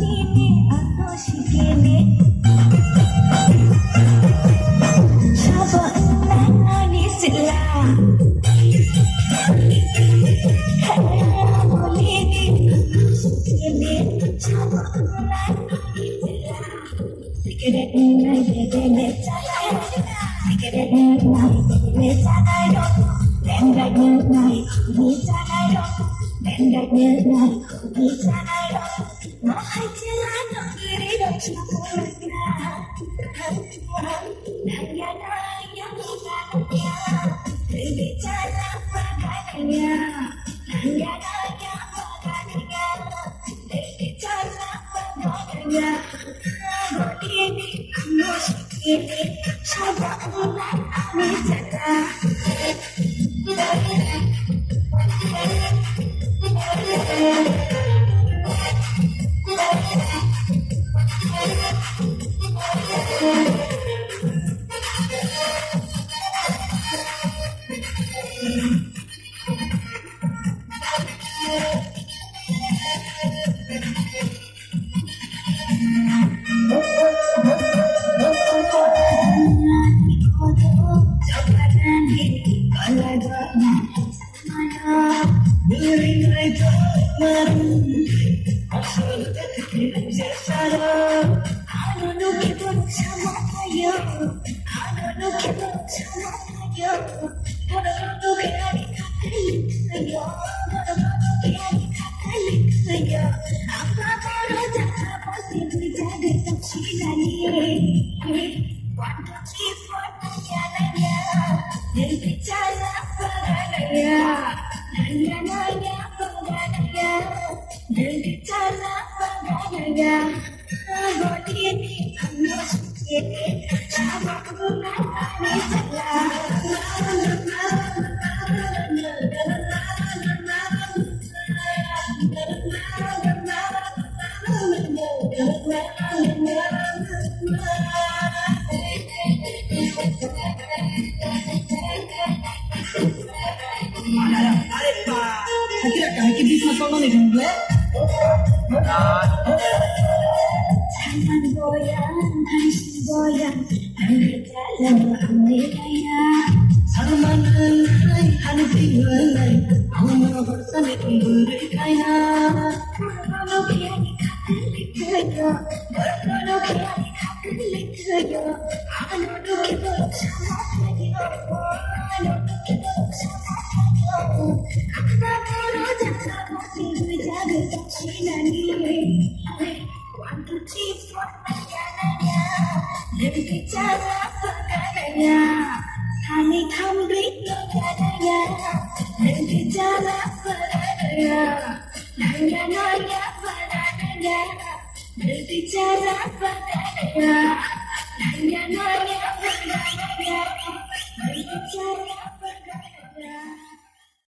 ini aku sikini Sabo nani sila Bolini sikini Sabo nani sila Sikini nai chalai Sikini nai chalai Lenggak nai chalai Lenggak nai chalai Mahal jalan diri dan syukurnya Naya naya bukannya Berbicara padanya Naya naya padanya Berbicara padanya Begini musik ini Coba ulang bicara Berbicara padanya Nanya nanya padanya Berbicara padanya Begini musik ini Coba ulang bicara Jangan goyang, kasih goyang Dalam Amerikaya Sarman helai, hati helai Aku mau bersama berkaya Berpuluh kiai kakalik kaya Berpuluh kiai kakalik kaya Anudu kita sama kaya Anudu kita sama kaya Apa kalau jangan masih menjaga Cina ni One, two, three, four, nanya Berbicara padanya Kami kambing padanya Berbicara padanya Nanya padanya Berbicara padanya